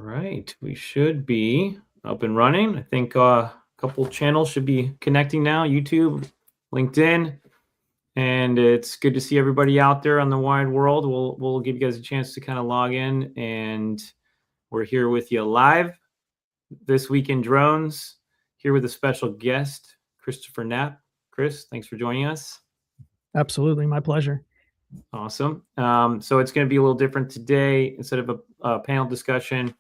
right, we should be up and running. I think a couple channels should be connecting now, YouTube, LinkedIn, and it's good to see everybody out there on the wide world. We'll give you guys a chance to kind of log in, and we're here with you live this week in drones, here with a special guest, Christopher Knapp. Chris, thanks for joining us. Absolutely, my pleasure. Awesome. So it's going to be a little different today. Instead of a panel discussion,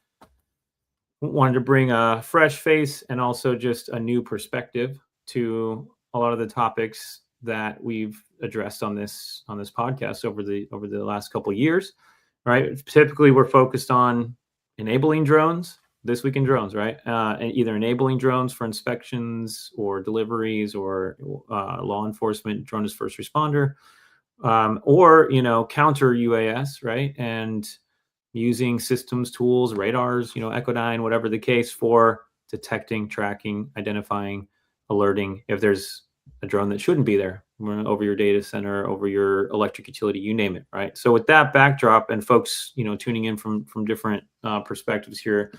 wanted to bring a fresh face and also just a new perspective to a lot of the topics that we've addressed on this podcast over the last couple of years. Right. Typically, we're focused on enabling drones. This week in drones, right? And either enabling drones for inspections or deliveries or law enforcement, drone as first responder, or counter UAS, right? And using systems, tools, radars, Echodyne, whatever the case, for detecting, tracking, identifying, alerting if there's a drone that shouldn't be there over your data center, over your electric utility, you name it, right? So with that backdrop, and folks, tuning in from different perspectives here,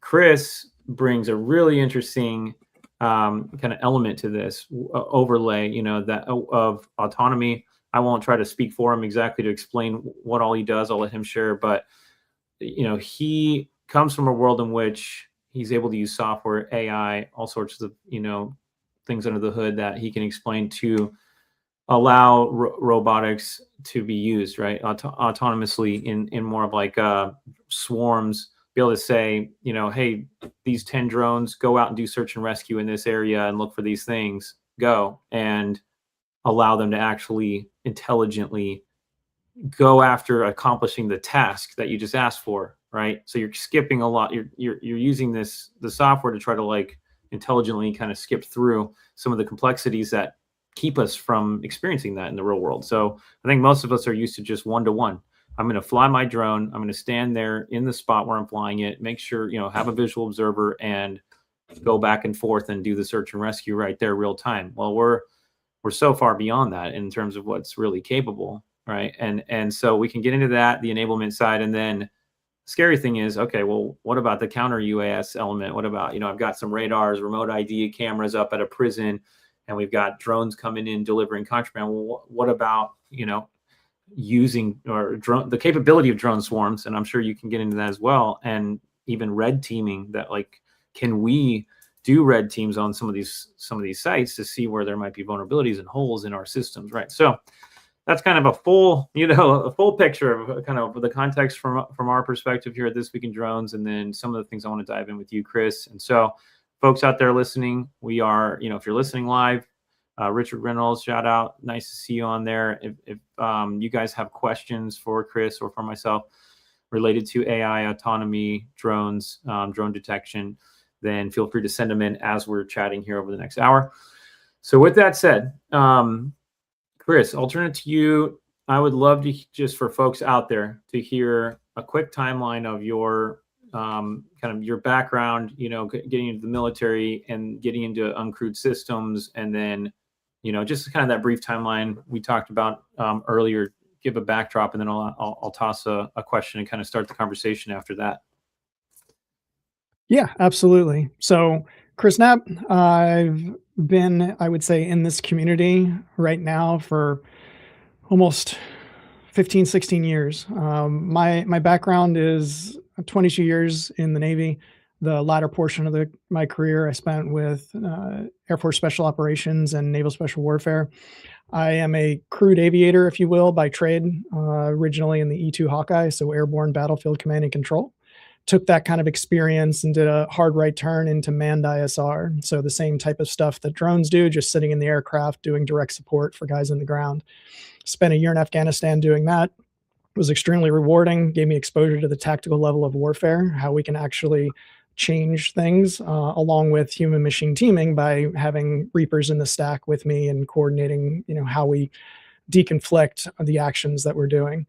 Chris brings a really interesting kind of element to this overlay, that of autonomy. I won't try to speak for him exactly to explain what all he does. I'll let him share. But, he comes from a world in which he's able to use software, AI, all sorts of, things under the hood that he can explain to allow robotics to be used, right? Autonomously in more of like swarms, be able to say, hey, these 10 drones, go out and do search and rescue in this area and look for these things, go, and allow them to actually intelligently go after accomplishing the task that you just asked for, right? So you're skipping a lot. You're using the software to try to like intelligently kind of skip through some of the complexities that keep us from experiencing that in the real world. So I think most of us are used to just one-to-one. I'm going to fly my drone. I'm going to stand there in the spot where I'm flying it, make sure, have a visual observer and go back and forth and do the search and rescue right there real time. Well, we're so far beyond that in terms of what's really capable, right? And so we can get into that, the enablement side, and then the scary thing is, okay, well, what about the counter UAS element? What about, I've got some radars, remote ID cameras up at a prison, and we've got drones coming in delivering contraband. Well, what about, using the capability of drone swarms? And I'm sure you can get into that as well. And even red teaming, that like, can we do red teams on some of these sites to see where there might be vulnerabilities and holes in our systems, right? So that's kind of a full picture of kind of the context from our perspective here at This Week in Drones, and then some of the things I want to dive in with you, Chris. And so folks out there listening, we are, if you're listening live, Richard Reynolds, shout out. Nice to see you on there. If you guys have questions for Chris or for myself related to AI, autonomy, drones, drone detection, then feel free to send them in as we're chatting here over the next hour. So with that said, Chris, I'll turn it to you. I would love to, just for folks out there, to hear a quick timeline of your kind of your background, getting into the military and getting into uncrewed systems, and then just kind of that brief timeline we talked about earlier. Give a backdrop, and then I'll toss a question and kind of start the conversation after that. Yeah, absolutely. So, Chris Knapp, I've been, I would say, in this community right now for almost 15, 16 years. My background is 22 years in the Navy. The latter portion of my career I spent with Air Force Special Operations and Naval Special Warfare. I am a crewed aviator, if you will, by trade, originally in the E-2 Hawkeye, so Airborne Battlefield Command and Control. Took that kind of experience and did a hard right turn into manned ISR. So the same type of stuff that drones do, just sitting in the aircraft doing direct support for guys on the ground. Spent a year in Afghanistan doing that. It was extremely rewarding, gave me exposure to the tactical level of warfare, how we can actually change things along with human machine teaming by having Reapers in the stack with me and coordinating, how we deconflict the actions that we're doing.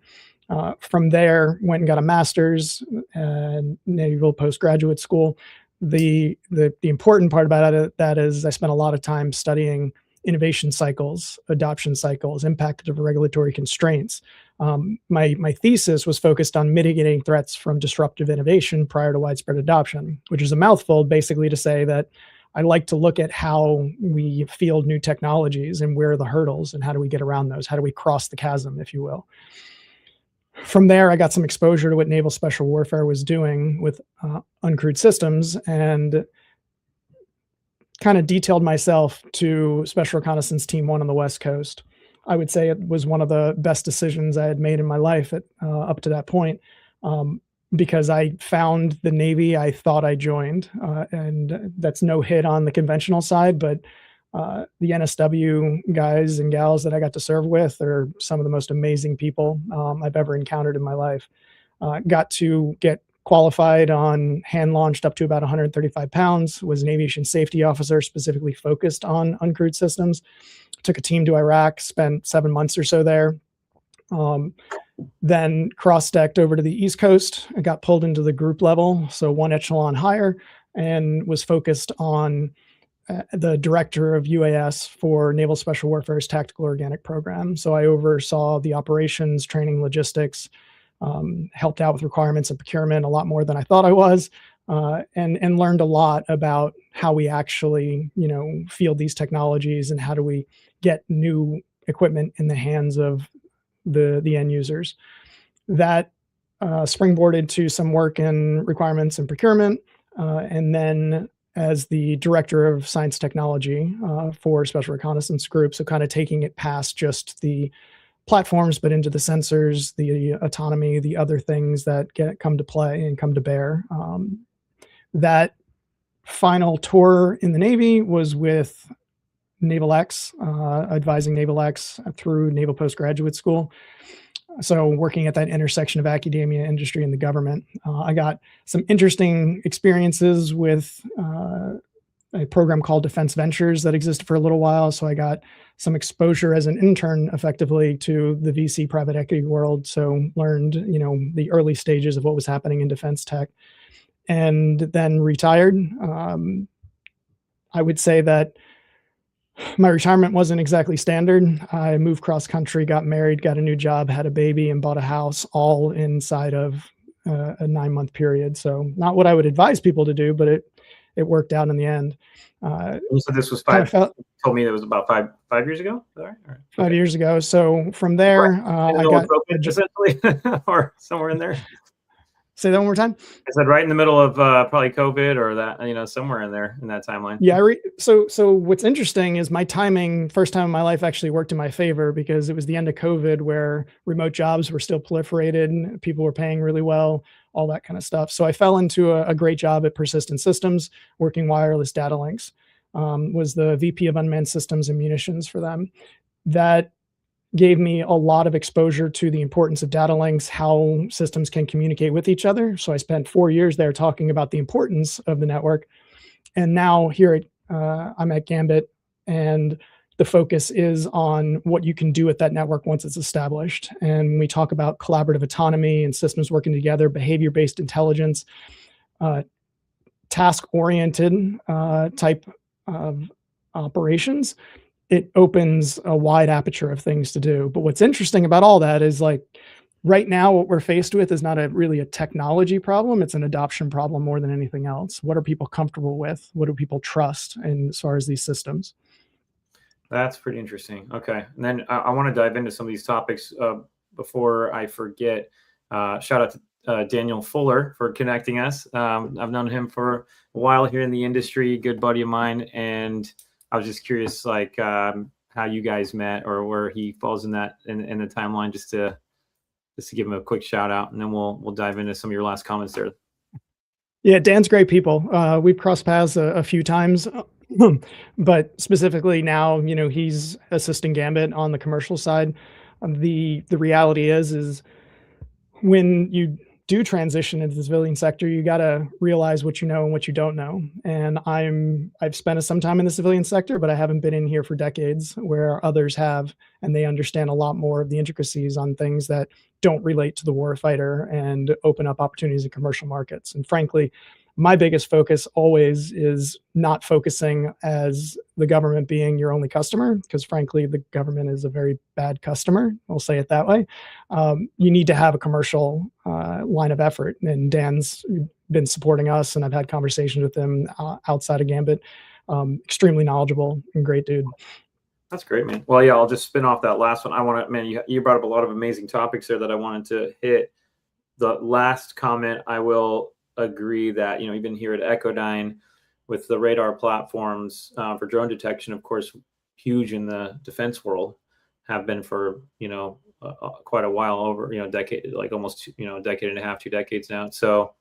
From there, went and got a master's and Naval postgraduate school. The important part about that is I spent a lot of time studying innovation cycles, adoption cycles, impact of regulatory constraints. My thesis was focused on mitigating threats from disruptive innovation prior to widespread adoption, which is a mouthful basically to say that I like to look at how we field new technologies and where are the hurdles and how do we get around those? How do we cross the chasm, if you will? From there, I got some exposure to what Naval Special Warfare was doing with uncrewed systems and kind of detailed myself to Special Reconnaissance Team 1 on the West Coast. I would say it was one of the best decisions I had made in my life up to that point, because I found the Navy I thought I joined. And that's no hit on the conventional side, but the NSW guys and gals that I got to serve with are some of the most amazing people I've ever encountered in my life. Got to get qualified on hand launched up to about 135 pounds, was an aviation safety officer specifically focused on uncrewed systems. Took a team to Iraq, spent 7 months or so there. Then cross-decked over to the East Coast. I got pulled into the group level, so one echelon higher, and was focused on the director of UAS for Naval Special Warfare's Tactical Organic Program. So I oversaw the operations, training, logistics, helped out with requirements and procurement a lot more than I thought I was, and learned a lot about how we actually, field these technologies and how do we get new equipment in the hands of the end users. That springboarded to some work in requirements and procurement, and then as the director of science technology for Special Reconnaissance Group, so kind of taking it past just the platforms, but into the sensors, the autonomy, the other things that come to play and come to bear. That final tour in the Navy was with Naval X, advising Naval X through Naval Postgraduate School. So working at that intersection of academia, industry, and the government. I got some interesting experiences with a program called Defense Ventures that existed for a little while. So I got some exposure as an intern effectively to the VC private equity world. So learned, the early stages of what was happening in defense tech, and then retired. I would say that my retirement wasn't exactly standard. I moved cross country, got married, got a new job, had a baby, and bought a house all inside of a 9-month period. So not what I would advise people to do, but it worked out in the end. So this was told me it was about five years ago. Sorry? 5 years ago. So from there, I got essentially, or somewhere in there. Say that one more time. I said right in the middle of probably COVID or that, somewhere in there in that timeline. Yeah. So what's interesting is my timing, first time in my life, actually worked in my favor because it was the end of COVID where remote jobs were still proliferated. People were paying really well, all that kind of stuff. So I fell into a great job at Persistent Systems, working wireless data links. Was the VP of Unmanned Systems and Munitions for them. That gave me a lot of exposure to the importance of data links, how systems can communicate with each other. So I spent 4 years there talking about the importance of the network. And now here I'm at Gambit, and the focus is on what you can do with that network once it's established. And we talk about collaborative autonomy and systems working together, behavior-based intelligence, task-oriented type of operations. It opens a wide aperture of things to do. But what's interesting about all that is right now, what we're faced with is not really a technology problem. It's an adoption problem more than anything else. What are people comfortable with? What do people trust as far as these systems? That's pretty interesting. Okay. And then I want to dive into some of these topics before I forget. Shout out to Daniel Fuller for connecting us. I've known him for a while here in the industry, good buddy of mine. And I was just curious, how you guys met or where he falls in that in the timeline, just to give him a quick shout out, and then we'll dive into some of your last comments there. Yeah, Dan's great people. We've crossed paths a few times, but specifically now, he's assisting Gambit on the commercial side. The reality is when you do transition into the civilian sector, you got to realize what you know and what you don't know. And I've spent some time in the civilian sector, but I haven't been in here for decades where others have, and they understand a lot more of the intricacies on things that don't relate to the warfighter and open up opportunities in commercial markets. And frankly, my biggest focus always is not focusing as the government being your only customer, because frankly, the government is a very bad customer. We'll say it that way. You need to have a commercial line of effort, and Dan's been supporting us, and I've had conversations with him outside of Gambit. Extremely knowledgeable and great dude. That's great, man. Well, yeah, I'll just spin off that last one. I want to, man, you brought up a lot of amazing topics there that I wanted to hit. The last comment, I will agree that, even here at Echodyne with the radar platforms for drone detection, of course, huge in the defense world, have been for, quite a while, over, decade, like almost, a decade and a half, 2 decades now. So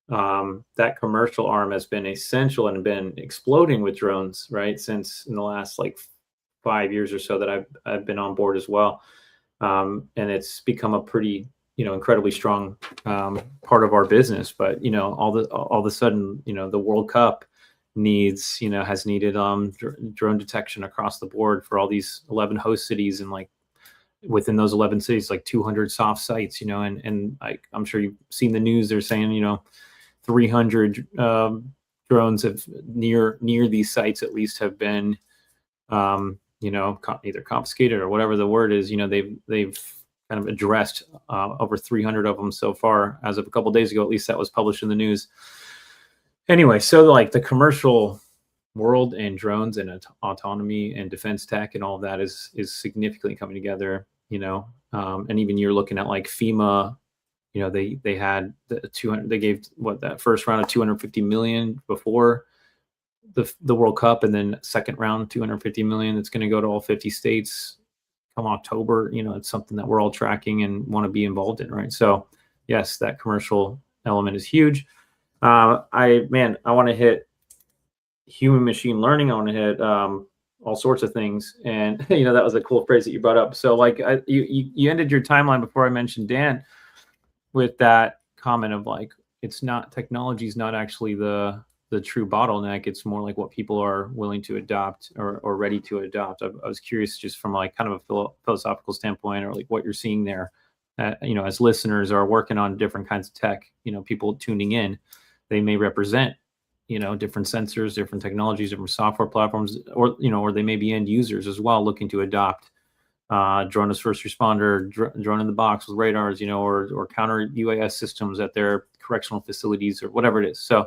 that commercial arm has been essential and been exploding with drones, right? Since in the last like 5 years or so that I've been on board as well. And it's become a pretty, incredibly strong part of our business. But, all of a sudden, the World Cup has needed drone detection across the board for all these 11 host cities, and like within those 11 cities, like 200 soft sites, and I'm sure you've seen the news. They're saying, 300 drones have near these sites at least have been, either confiscated or whatever the word is. They've kind of addressed over 300 of them so far as of a couple of days ago. At least that was published in the news. Anyway, so like the commercial world and drones and autonomy and defense tech and all of that is significantly coming together. And even you're looking at like FEMA. They had the 200. They gave that first round of 250 million before the World Cup, and then second round 250 million. That's going to go to all 50 states come October. It's something that we're all tracking and want to be involved in, right? So yes, that commercial element is huge. I want to hit human machine learning. I want to hit all sorts of things, and that was a cool phrase that you brought up. So like you ended your timeline before I mentioned Dan with that comment of like, it's not, technology is not actually the true bottleneck. It's more like what people are willing to adopt or ready to adopt. I was curious, just from like kind of a philosophical standpoint, or like what you're seeing there, as listeners are working on different kinds of tech, people tuning in, they may represent, different sensors, different technologies, different software platforms, or they may be end users as well, looking to adopt drone as first responder, drone in the box with radars, or counter UAS systems at their correctional facilities or whatever it is. So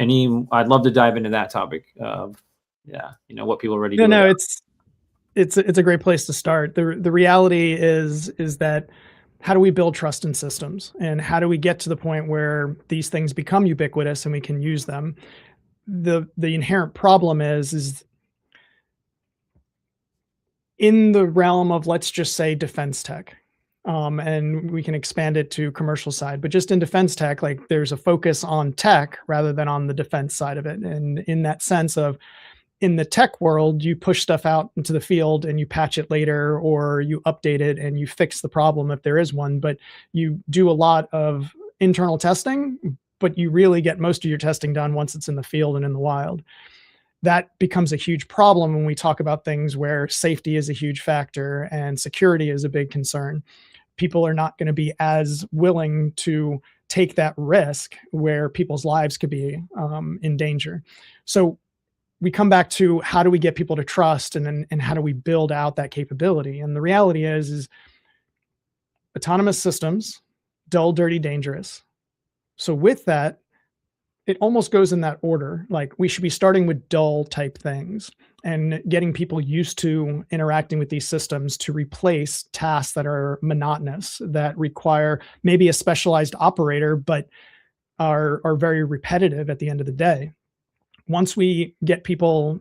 I'd love to dive into that topic of, what people are ready to do. No, it's a great place to start. The reality is that how do we build trust in systems, and how do we get to the point where these things become ubiquitous and we can use them? The inherent problem is in the realm of, let's just say, defense tech. And we can expand it to commercial side, but just in defense tech, like there's a focus on tech rather than on the defense side of it. And in that sense of, in the tech world, you push stuff out into the field and you patch it later, or you update it and you fix the problem if there is one, but you do a lot of internal testing, but you really get most of your testing done once it's in the field and in the wild. That becomes a huge problem when we talk about things where safety is a huge factor and security is a big concern. People are not going to be as willing to take that risk where people's lives could be in danger. So we come back to, how do we get people to trust, and how do we build out that capability? And the reality is autonomous systems, dull, dirty, dangerous. So with that, it almost goes in that order. Like, we should be starting with dull type things and getting people used to interacting with these systems to replace tasks that are monotonous, that require maybe a specialized operator, but are very repetitive at the end of the day. Once we get people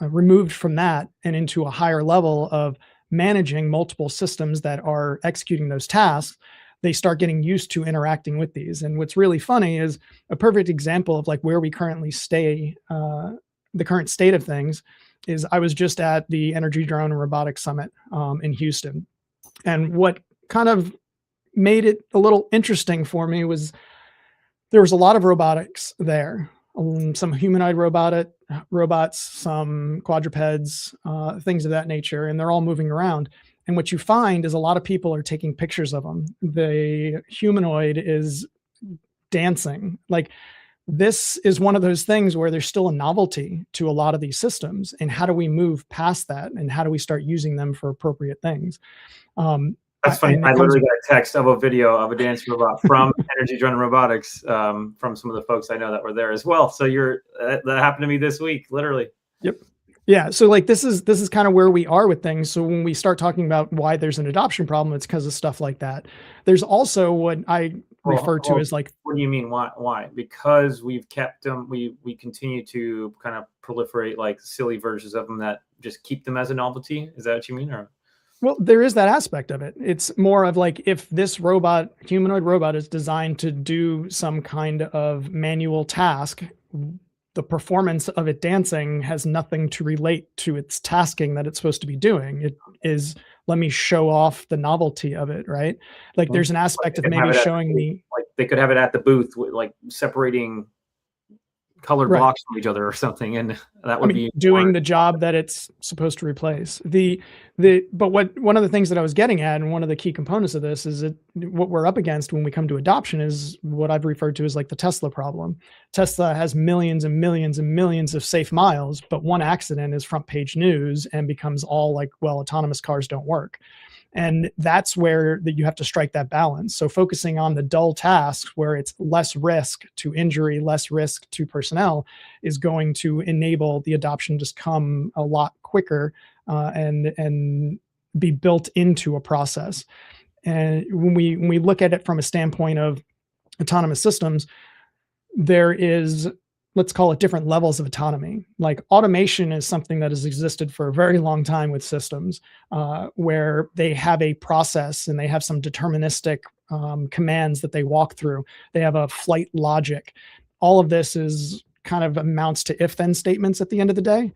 removed from that and into a higher level of managing multiple systems that are executing those tasks, they start getting used to interacting with these. And what's really funny is a perfect example of like where we currently stay, the current state of things is, I was just at the Energy Drone and Robotics Summit in Houston. And what kind of made it a little interesting for me was there was a lot of robotics there. Some humanoid robots, some quadrupeds, things of that nature, and they're all moving around. And what you find is a lot of people are taking pictures of them. The humanoid is dancing. Like, this is one of those things where there's still a novelty to a lot of these systems. And how do we move past that? And how do we start using them for appropriate things? That's funny. And I it comes, literally got a text of a video of a dance robot from Energy Drone Robotics, from some of the folks I know that were there as well. So that happened to me this week, literally. yep. Yeah. So like this is kind of where we are with things. So when we start talking about why there's an adoption problem, it's because of stuff like that. There's also what I refer to as like, what do you mean? Why? Because we've kept them, we continue to kind of proliferate like silly versions of them that just keep them as a novelty. Is that what you mean? Or well, there is that aspect of it. It's more of like, if this humanoid robot is designed to do some kind of manual task, the performance of it dancing has nothing to relate to its tasking that it's supposed to be doing. It is, let me show off the novelty of it, right? Like there's an aspect of maybe showing me, like they could have it at the booth with like separating colored blocks from each other or something, and that would be doing the job that it's supposed to replace. But one of the things that I was getting at, and one of the key components of this, is that what we're up against when we come to adoption is what I've referred to as like the Tesla problem. Tesla has millions and millions and millions of safe miles, but one accident is front page news and becomes all like, well, autonomous cars don't work. And that's where you have to strike that balance. So focusing on the dull tasks where it's less risk to injury, less risk to personnel, is going to enable the adoption to just come a lot quicker, and be built into a process. And when we look at it from a standpoint of autonomous systems, there is, let's call it, different levels of autonomy. Like automation is something that has existed for a very long time with systems, where they have a process and they have some deterministic commands that they walk through. They have a flight logic. All of this is kind of amounts to if-then statements at the end of the day.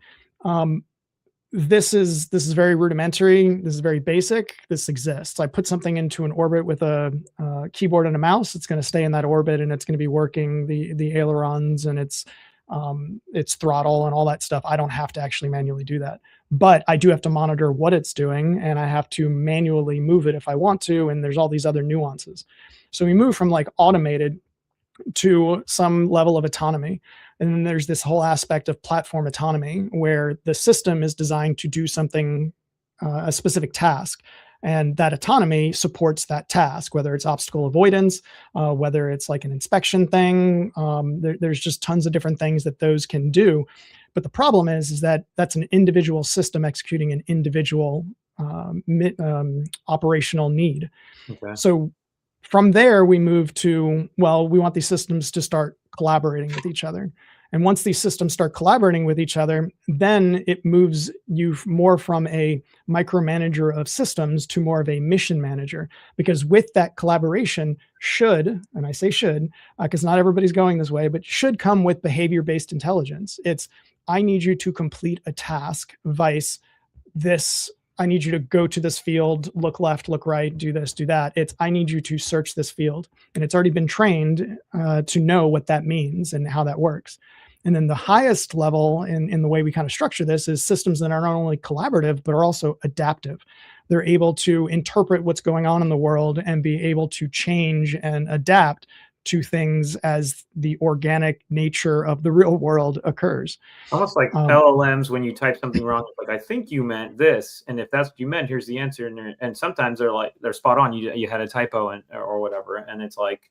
This is very rudimentary. This is very basic. This exists. I put something into an orbit with a keyboard and a mouse. It's going to stay in that orbit, and it's going to be working the ailerons and its throttle and all that stuff. I don't have to actually manually do that, but I do have to monitor what it's doing, and I have to manually move it if I want to. And there's all these other nuances. So we move from like automated to some level of autonomy. And then there's this whole aspect of platform autonomy, where the system is designed to do something, a specific task. And that autonomy supports that task, whether it's obstacle avoidance, whether it's like an inspection thing. There's just tons of different things that those can do. But the problem is that that's an individual system executing an individual operational need. Okay. So from there, we move to, well, we want these systems to start collaborating with each other. And once these systems start collaborating with each other, then it moves you more from a micromanager of systems to more of a mission manager. Because with that collaboration should, and I say should, because not everybody's going this way, but should come with behavior-based intelligence. It's, I need you to complete a task, vice this, I need you to go to this field, look left, look right, do this, do that. It's, I need you to search this field. And it's already been trained to know what that means and how that works. And then the highest level in the way we kind of structure this is systems that are not only collaborative, but are also adaptive. They're able to interpret what's going on in the world and be able to change and adapt to things as the organic nature of the real world occurs. Almost like LLMs, when you type something wrong, it's like, I think you meant this, and if that's what you meant, here's the answer. And sometimes they're spot on. You had a typo or whatever, and it's like,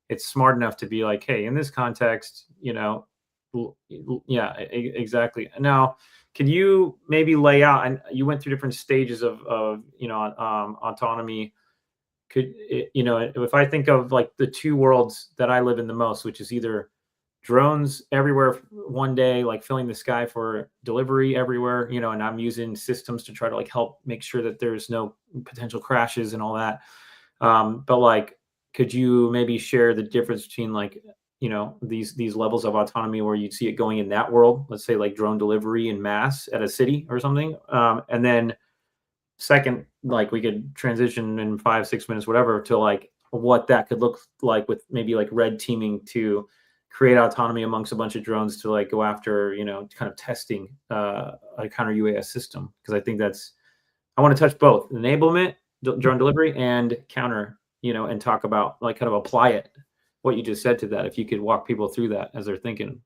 it's smart enough to be like, hey, in this context, yeah, exactly. Now, can you maybe lay out? And you went through different stages of autonomy. If I think of like the two worlds that I live in the most, which is either drones everywhere one day, like filling the sky for delivery everywhere, and I'm using systems to try to like help make sure that there's no potential crashes and all that. But like, could you maybe share the difference between like, these levels of autonomy where you'd see it going in that world, let's say like drone delivery in mass at a city or something. And then second, like we could transition in 5-6 minutes, whatever, to like what that could look like with maybe like red teaming to create autonomy amongst a bunch of drones to like go after, kind of testing a counter UAS system. Because I think I want to touch both enablement, drone delivery, and counter, and talk about like kind of apply it. what you just said to that, if you could walk people through that as they're thinking.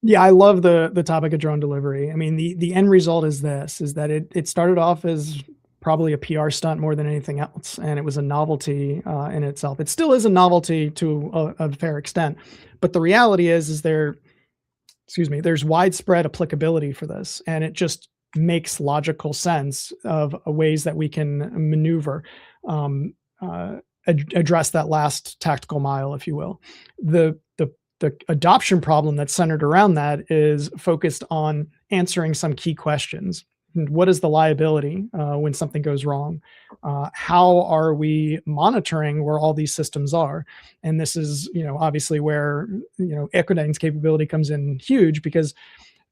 Yeah, I love the topic of drone delivery. I mean, the end result is this, is that it started off as probably a PR stunt more than anything else, and it was a novelty in itself. It still is a novelty to a fair extent, but the reality is there's widespread applicability for this, and it just makes logical sense of ways that we can maneuver, um, address that last tactical mile, if you will. The adoption problem that's centered around that is focused on answering some key questions. What is the liability when something goes wrong? How are we monitoring where all these systems are? And this is, obviously where, Equidyne's capability comes in huge, because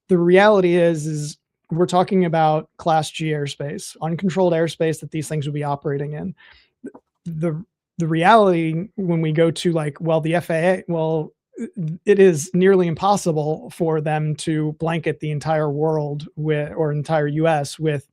the reality is we're talking about Class G airspace, uncontrolled airspace that these things would be operating in. The reality when we go to the FAA, it is nearly impossible for them to blanket the entire world or entire US with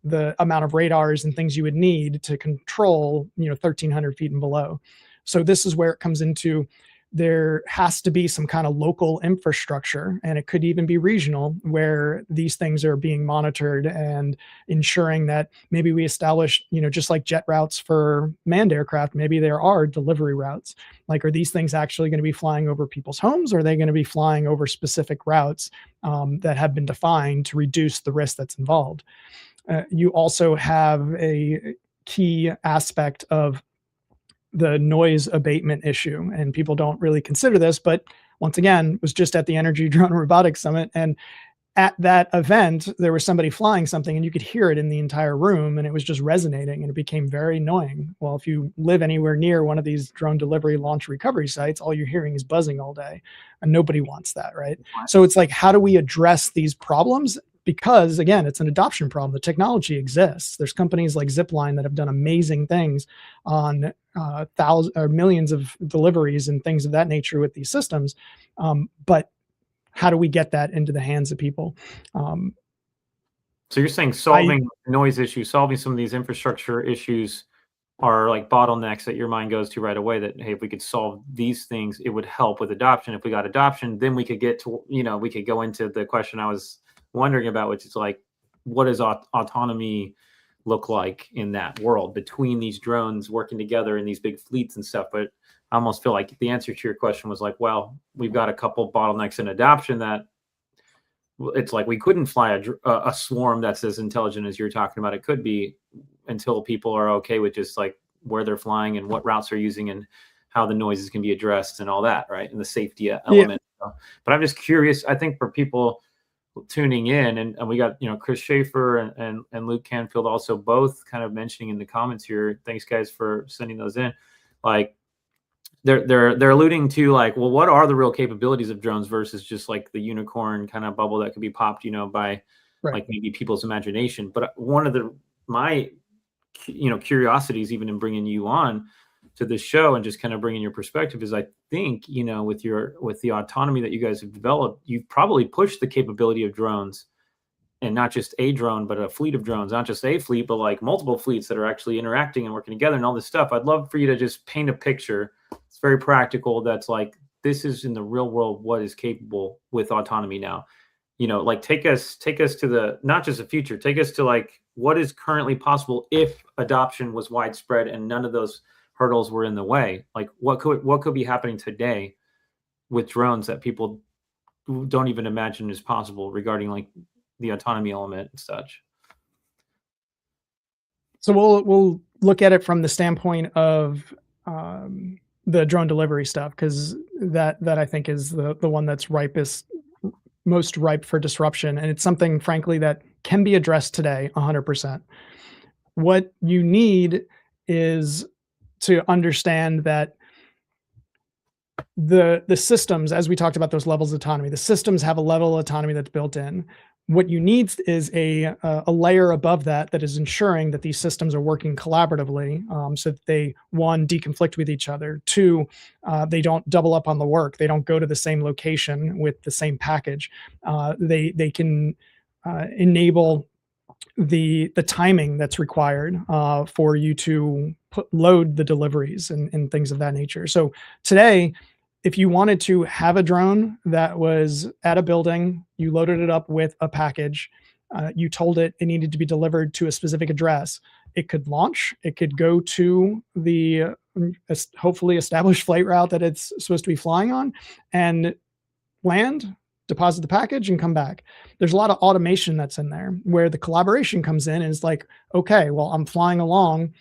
the amount of radars and things you would need to control, 1,300 feet and below. So this is where it comes into, there has to be some kind of local infrastructure, and it could even be regional, where these things are being monitored and ensuring that maybe we establish, just like jet routes for manned aircraft, maybe there are delivery routes. Like, are these things actually going to be flying over people's homes, or are they going to be flying over specific routes that have been defined to reduce the risk that's involved? You also have a key aspect of the noise abatement issue, and people don't really consider this, but once again, was just at the Energy Drone Robotics Summit, and at that event there was somebody flying something and you could hear it in the entire room, and it was just resonating, and it became very annoying. Well, if you live anywhere near one of these drone delivery launch recovery sites, all you're hearing is buzzing all day, and nobody wants that, right? So it's like, how do we address these problems? Because again, it's an adoption problem. The technology exists. There's companies like Zipline that have done amazing things on thousands or millions of deliveries and things of that nature with these systems. But how do we get that into the hands of people? So you're saying solving noise issues, solving some of these infrastructure issues are like bottlenecks that your mind goes to right away, that, hey, if we could solve these things, it would help with adoption. If we got adoption, then we could get to, we could go into the question I was wondering about, which is like, what does autonomy look like in that world between these drones working together in these big fleets and stuff? But I almost feel like the answer to your question was like, well, we've got a couple bottlenecks in adoption that it's like we couldn't fly a swarm that's as intelligent as you're talking about. It could be, until people are okay with just like where they're flying and what routes they're using and how the noises can be addressed and all that, right? And the safety element. Yeah. But I'm just curious, I think for people tuning in, and we got Chris Schaefer and Luke Canfield also both kind of mentioning in the comments here. Thanks guys for sending those in. Like they're alluding to like, well, what are the real capabilities of drones versus just like the unicorn kind of bubble that could be popped, by like maybe people's imagination. But one of my curiosities, even in bringing you on to this show and just kind of bringing your perspective, is I think, with the autonomy that you guys have developed, you've probably pushed the capability of drones, and not just a drone, but a fleet of drones, not just a fleet, but like multiple fleets that are actually interacting and working together and all this stuff. I'd love for you to just paint a picture. It's very practical. That's like, this is in the real world, what is capable with autonomy now. Like take us to the, not just the future, take us to like what is currently possible if adoption was widespread and none of those hurdles were in the way. Like what could be happening today with drones that people don't even imagine is possible regarding like the autonomy element and such. So we'll look at it from the standpoint of the drone delivery stuff, because that I think is the one that's most ripe for disruption, and it's something, frankly, that can be addressed today 100%. What you need is to understand that the systems, as we talked about those levels of autonomy, the systems have a level of autonomy that's built in. What you need is a layer above that is ensuring that these systems are working collaboratively, so that they, one, deconflict with each other, two, they don't double up on the work, they don't go to the same location with the same package, they can enable the timing that's required for you to load the deliveries and things of that nature. So today, if you wanted to have a drone that was at a building, you loaded it up with a package, you told it it needed to be delivered to a specific address, it could launch, it could go to the hopefully established flight route that it's supposed to be flying on, and land, deposit the package, and come back. There's a lot of automation that's in there where the collaboration comes in and it's like, okay, well, I'm flying along.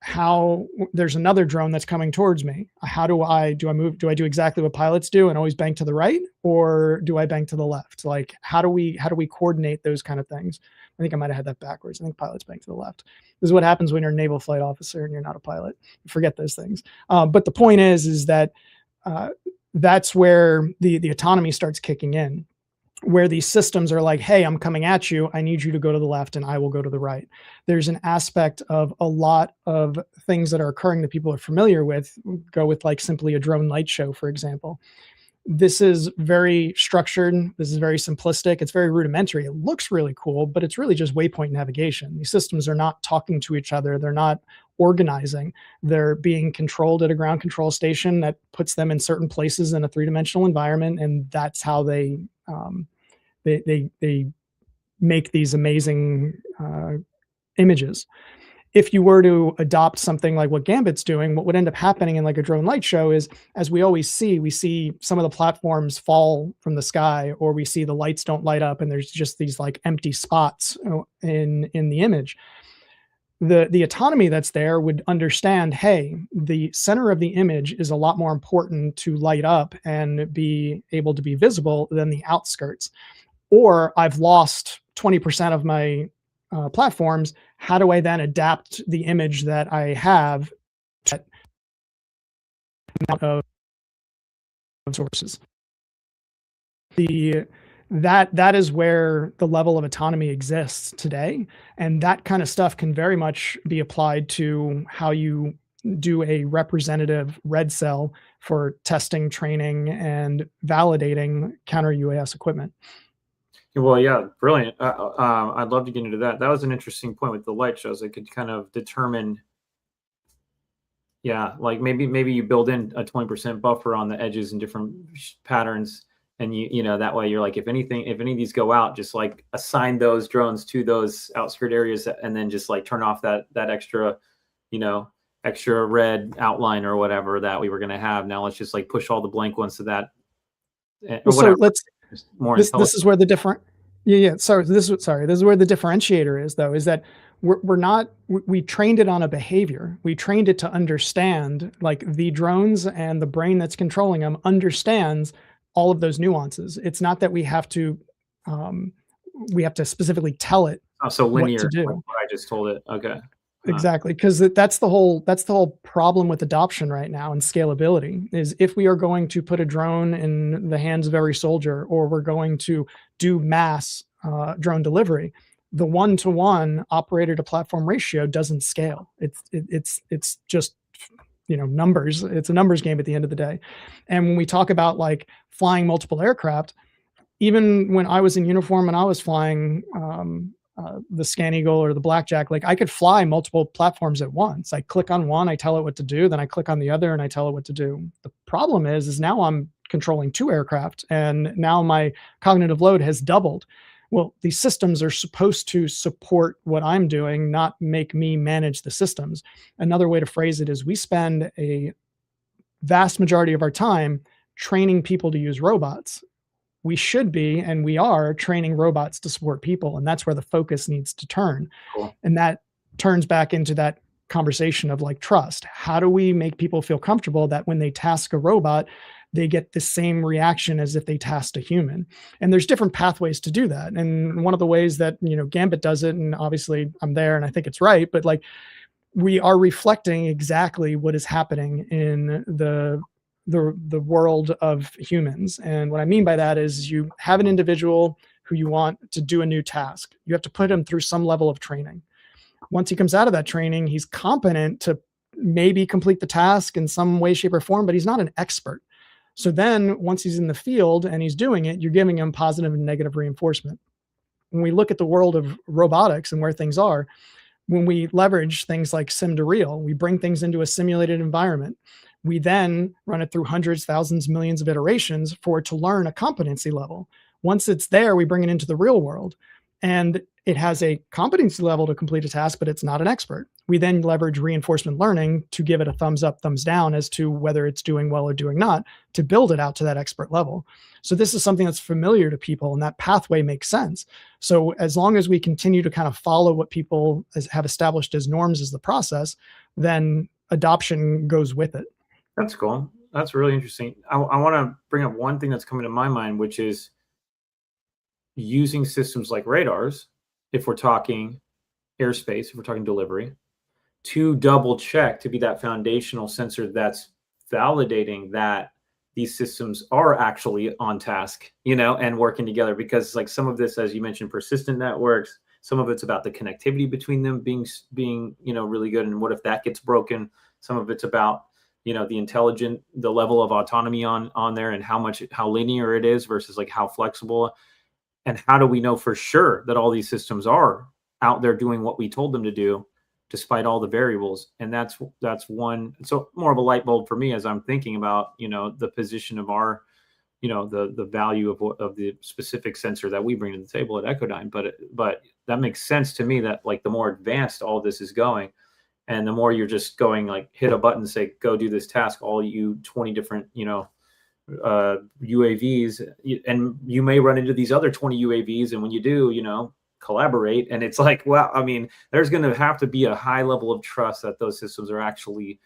How there's another drone that's coming towards me. How do I move? Do I do exactly what pilots do and always bank to the right, or do I bank to the left? Like, how do we coordinate those kind of things? I think I might have had that backwards. I think pilots bank to the left. This is what happens when you're a naval flight officer and you're not a pilot. You forget those things. But the point is that that's where the autonomy starts kicking in, where these systems are like, hey, I'm coming at you. I need you to go to the left and I will go to the right. There's an aspect of a lot of things that are occurring that people are familiar with. Go with like simply a drone light show, for example. This is very structured. This is very simplistic. It's very rudimentary. It looks really cool, but it's really just waypoint navigation. These systems are not talking to each other. They're not organizing. They're being controlled at a ground control station that puts them in certain places in a three-dimensional environment, and that's how they make these amazing images. If you were to adopt something like what Gambit's doing, what would end up happening in like a drone light show is, as we always see, we see some of the platforms fall from the sky, or we see the lights don't light up and there's just these like empty spots in the image. The autonomy that's there would understand, hey, the center of the image is a lot more important to light up and be able to be visible than the outskirts. Or I've lost 20% of my platforms. How do I then adapt the image that I have to of sources? That is where the level of autonomy exists today, and that kind of stuff can very much be applied to how you do a representative red cell for testing, training, and validating counter UAS equipment. Well, yeah, brilliant. I'd love to get into that. That was an interesting point with the light shows. It could kind of determine, yeah, like maybe you build in a 20% buffer on the edges and different patterns, and you know that way you're like, if any of these go out, just like assign those drones to those outskirt areas, and then just like turn off that extra, extra red outline or whatever that we were going to have. Now let's just like push all the blank ones to that. So this is where the different this is where the differentiator is, though, is that we trained it on a behavior. We trained it to understand, like, the drones, and the brain that's controlling them understands all of those nuances. It's not that we have to specifically tell it so linear, what to do. Like what I just told it. Okay. Exactly, because that's the whole problem with adoption right now and scalability, is if we are going to put a drone in the hands of every soldier, or we're going to do mass drone delivery, the 1-to-1 operator to platform ratio doesn't scale. It's just numbers. It's a numbers game at the end of the day. And when we talk about like flying multiple aircraft, even when I was in uniform and I was flying the Scan Eagle or the Blackjack, like I could fly multiple platforms at once. I click on one, I tell it what to do, then I click on the other and I tell it what to do. The problem is now I'm controlling 2 aircraft, and now my cognitive load has doubled. Well, these systems are supposed to support what I'm doing, not make me manage the systems. Another way to phrase it is, we spend a vast majority of our time training people to use robots. We should be, and we are, training robots to support people. And that's where the focus needs to turn. Cool. And that turns back into that conversation of like trust. How do we make people feel comfortable that when they task a robot, they get the same reaction as if they tasked a human? And there's different pathways to do that. And one of the ways that, Gambit does it, and obviously I'm there and I think it's right, but like, we are reflecting exactly what is happening in the world of humans. And what I mean by that is, you have an individual who you want to do a new task. You have to put him through some level of training. Once he comes out of that training, he's competent to maybe complete the task in some way, shape, or form, but he's not an expert. So then once he's in the field and he's doing it, you're giving him positive and negative reinforcement. When we look at the world of robotics and where things are, when we leverage things like sim to real, we bring things into a simulated environment. We then run it through hundreds, thousands, millions of iterations for it to learn a competency level. Once it's there, we bring it into the real world, and it has a competency level to complete a task, but it's not an expert. We then leverage reinforcement learning to give it a thumbs up, thumbs down as to whether it's doing well or doing not, to build it out to that expert level. So this is something that's familiar to people, and that pathway makes sense. So as long as we continue to kind of follow what people have established as norms as the process, then adoption goes with it. That's cool. That's really interesting. I want to bring up one thing that's coming to my mind, which is using systems like radars, if we're talking airspace, if we're talking delivery, to double check, to be that foundational sensor that's validating that these systems are actually on task, and working together. Because like some of this, as you mentioned, persistent networks, some of it's about the connectivity between them being really good. And what if that gets broken? Some of it's about, the level of autonomy on there, and how linear it is versus like how flexible. And how do we know for sure that all these systems are out there doing what we told them to do, despite all the variables? And that's one. So more of a light bulb for me as I'm thinking about, the position of our, the value of the specific sensor that we bring to the table at Echodyne. But that makes sense to me that like the more advanced all of this is going, and the more you're just going like hit a button, say, go do this task, all you 20 different, UAVs, and you may run into these other 20 UAVs. And when you do, collaborate. And it's like, well, I mean, there's going to have to be a high level of trust that those systems are actually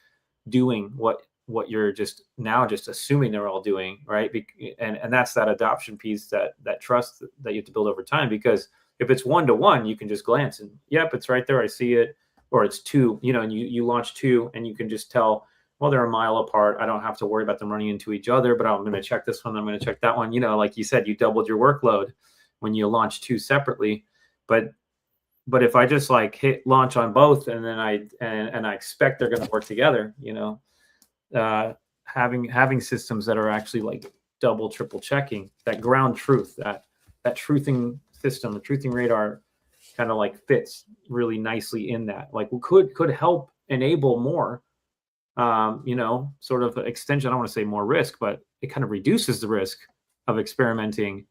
doing what you're just assuming they're all doing, right? And that's that adoption piece, that trust that you have to build over time. Because if it's 1-to-1, you can just glance and, yep, it's right there, I see it. Or it's 2, and you launch 2, and you can just tell, well, they're a mile apart. I don't have to worry about them running into each other, but I'm going to check this one, I'm going to check that one. Like you said, you doubled your workload when you launch 2 separately. But if I just like hit launch on both, and then I expect they're going to work together, having systems that are actually like double, triple checking that ground truth, that truthing system, the truthing radar kind of like fits really nicely in that. Like could help enable more, sort of extension. I don't want to say more risk, but it kind of reduces the risk of experimenting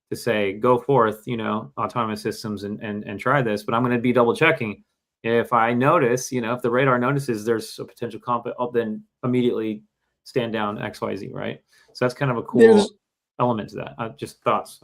to say, go forth, autonomous systems and try this, but I'm going to be double checking. If I notice, if the radar notices there's a potential I'll then immediately stand down XYZ, right? So that's kind of a cool element to that. Just thoughts.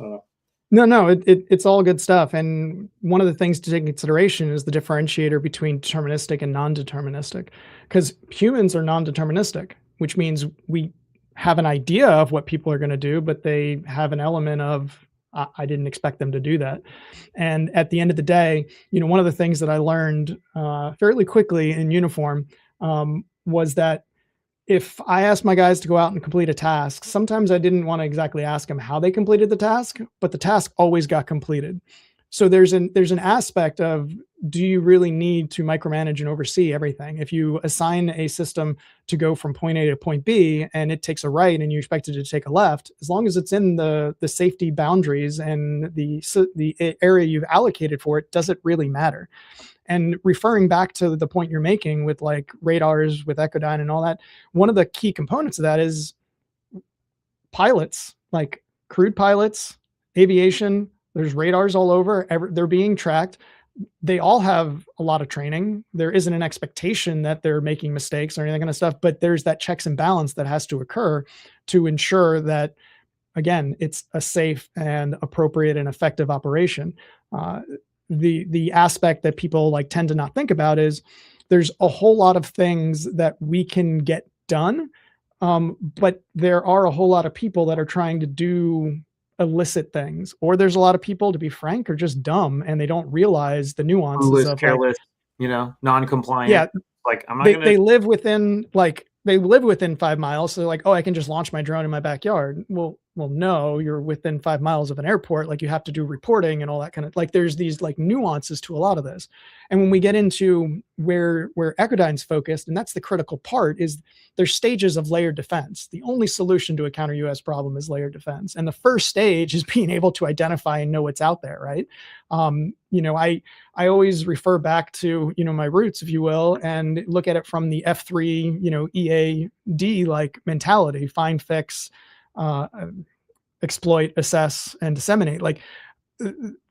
No, it's all good stuff. And one of the things to take into consideration is the differentiator between deterministic and non-deterministic, because humans are non-deterministic, which means we have an idea of what people are going to do, but they have an element of, I didn't expect them to do that. And at the end of the day, one of the things that I learned fairly quickly in uniform was that if I asked my guys to go out and complete a task, sometimes I didn't want to exactly ask them how they completed the task, but the task always got completed. So there's an aspect of, do you really need to micromanage and oversee everything? If you assign a system to go from point A to point B, and it takes a right and you expect it to take a left, as long as it's in the safety boundaries and the area you've allocated for it, does it really matter? And referring back to the point you're making with like radars, with Echodyne and all that, one of the key components of that is pilots, like crewed pilots, aviation. There's radars all over. They're being tracked. They all have a lot of training. There isn't an expectation that they're making mistakes or any of that kind of stuff, but there's that checks and balance that has to occur to ensure that, again, it's a safe and appropriate and effective operation. The aspect that people like tend to not think about is there's a whole lot of things that we can get done, but there are a whole lot of people that are trying to do illicit things, or there's a lot of people, to be frank, are just dumb and they don't realize the nuances of careless, non-compliant. Yeah, like I'm not they live within 5 miles, so they're like, oh, I can just launch my drone in my backyard. Well, well, no, you're within 5 miles of an airport. Like you have to do reporting and all that kind of like, there's these like nuances to a lot of this. And when we get into where Echodyne's focused, and that's the critical part, is there's stages of layered defense. The only solution to a counter US problem is layered defense. And the first stage is being able to identify and know what's out there, right? I always refer back to, my roots, if you will, and look at it from the F3, EAD like mentality: find, fix, exploit, assess, and disseminate. Like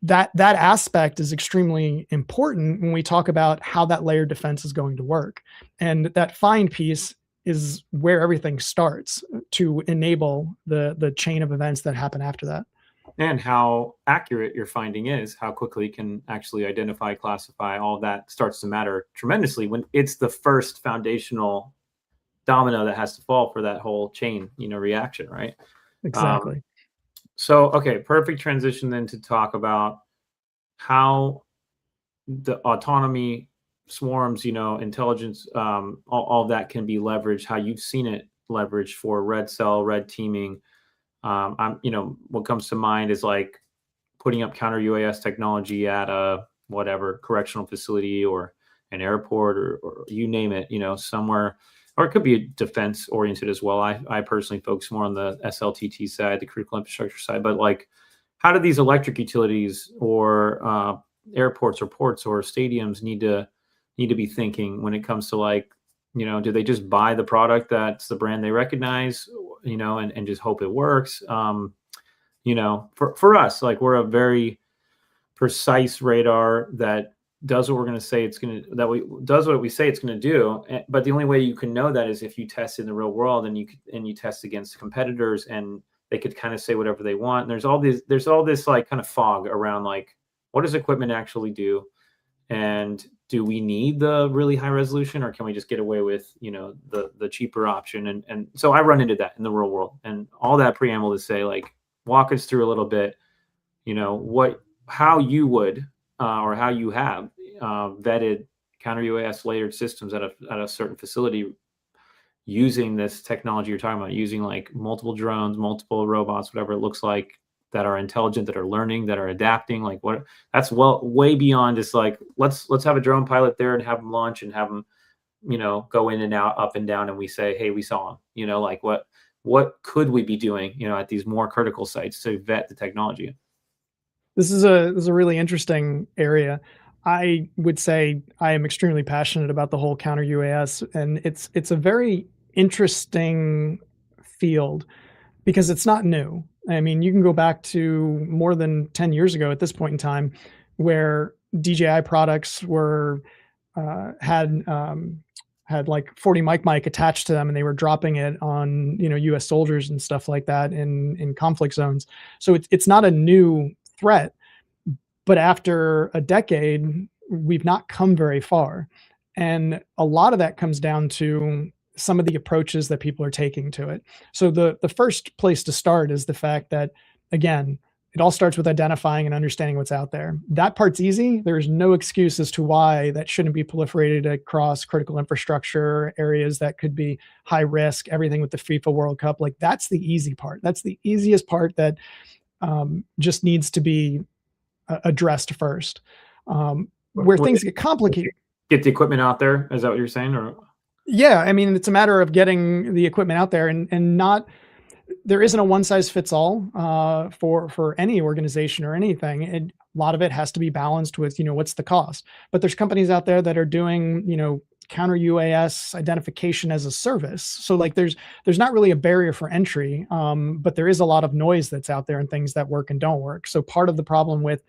that aspect is extremely important when we talk about how that layered defense is going to work. And that find piece is where everything starts to enable the chain of events that happen after that. And how accurate your finding is, how quickly you can actually identify, classify, all of that starts to matter tremendously when it's the first foundational domino that has to fall for that whole chain, reaction, right? Exactly. So, okay, perfect transition then to talk about how the autonomy, swarms, intelligence, all of that can be leveraged, how you've seen it leveraged for red cell, red teaming. What comes to mind is like putting up counter UAS technology at a whatever correctional facility or an airport or you name it, somewhere, or it could be defense oriented as well. I personally focus more on the SLTT side, the critical infrastructure side, but like, how do these electric utilities or airports or ports or stadiums need to be thinking when it comes to like, do they just buy the product that's the brand they recognize, and just hope it works? For us, like, we're a very precise radar that does what we're going to say it's going to, does what we say it's going to do. But the only way you can know that is if you test in the real world and you test against competitors, and they could kind of say whatever they want. And there's all this like kind of fog around like, what does equipment actually do? And do we need the really high resolution, or can we just get away with, the cheaper option? And so I run into that in the real world, and all that preamble to say, like, walk us through a little bit, how you would, or how you have vetted counter UAS layered systems at a certain facility using this technology you're talking about, using like multiple drones, multiple robots, whatever it looks like, that are intelligent, that are learning, that are adapting. Like, what, that's way beyond just like, let's have a drone pilot there and have them launch and have them, go in and out, up and down. And we say, hey, we saw them, like what could we be doing, at these more critical sites to vet the technology? This is a really interesting area. I would say I am extremely passionate about the whole counter UAS, and it's a very interesting field because it's not new. I mean, you can go back to more than 10 years ago at this point in time, where DJI products were had like 40 mic attached to them, and they were dropping it on U.S. soldiers and stuff like that in conflict zones. So it's not a new threat, but after a decade, we've not come very far, and a lot of that comes down to some of the approaches that people are taking to it. So the first place to start is the fact that, again, it all starts with identifying and understanding what's out there. That part's easy. There's no excuse as to why that shouldn't be proliferated across critical infrastructure areas that could be high risk, everything with the FIFA World Cup. Like, that's the easy part. That's the easiest part that just needs to be addressed first. Where things get complicated. Get the equipment out there. Is that what you're saying? Or yeah, I mean, it's a matter of getting the equipment out there, and not, there isn't a one size fits all for any organization or anything. And a lot of it has to be balanced with, what's the cost. But there's companies out there that are doing, counter UAS identification as a service. So like there's not really a barrier for entry, but there is a lot of noise that's out there and things that work and don't work. So part of the problem with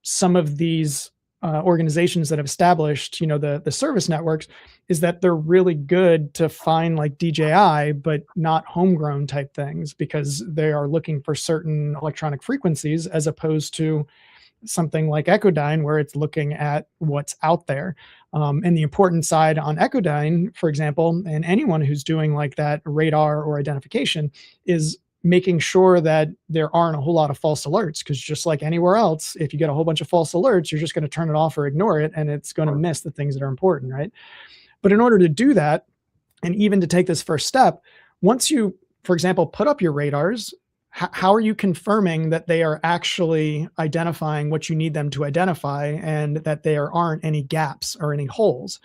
some of these organizations that have established, the service networks, is that they're really good to find like DJI, but not homegrown type things, because they are looking for certain electronic frequencies, as opposed to something like Echodyne, where it's looking at what's out there. And the important side on Echodyne, for example, and anyone who's doing like that radar or identification, is making sure that there aren't a whole lot of false alerts, because just like anywhere else, if you get a whole bunch of false alerts, you're just going to turn it off or ignore it, and it's going to miss the things that are important, right? But in order to do that, and even to take this first step, once you for example, put up your radars. How are you confirming that they are actually identifying what you need them to identify and that there aren't any gaps or any holes?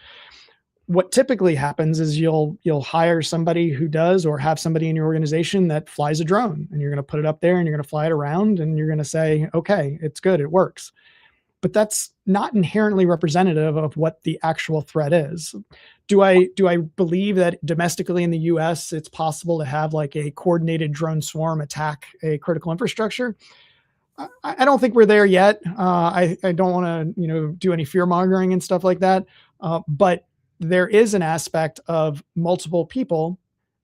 What typically happens is you'll hire somebody who does, or have somebody in your organization that flies a drone, and you're going to put it up there and you're going to fly it around and you're going to say, okay, it's good, it works. But that's not inherently representative of what the actual threat is. Do I believe that domestically in the US it's possible to have like a coordinated drone swarm attack a critical infrastructure? I don't think we're there yet. I don't want to, do any fear mongering and stuff like that. But there is an aspect of multiple people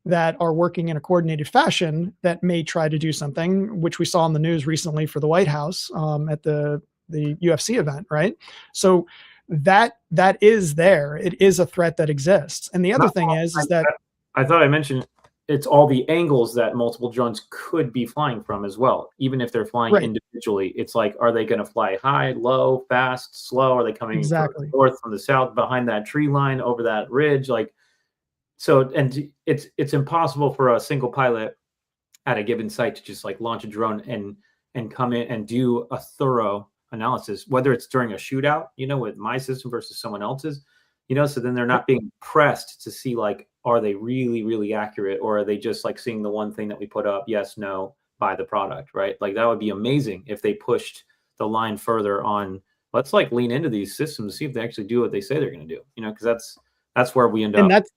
that are working in a coordinated fashion that may try to do something, which we saw in the news recently for the White House at the UFC event, right? So that is there. It is a threat that exists. And the other thing is that I thought I mentioned it's all the angles that multiple drones could be flying from as well. Even if they're flying right, individually, it's like, are they going to fly high, low, fast, slow? Are they coming from exactly. the north, from the south, behind that tree line, over that ridge? Like, so, and it's impossible for a single pilot at a given site to just like launch a drone and come in and do a thorough analysis, whether it's during a shootout, with my system versus someone else's, so then they're not being pressed to see like, are they really, really accurate, or are they just like seeing the one thing that we put up, yes, no, buy the product, right? Like that would be amazing if they pushed the line further on, let's like lean into these systems, see if they actually do what they say they're going to do, because that's where we end And up that's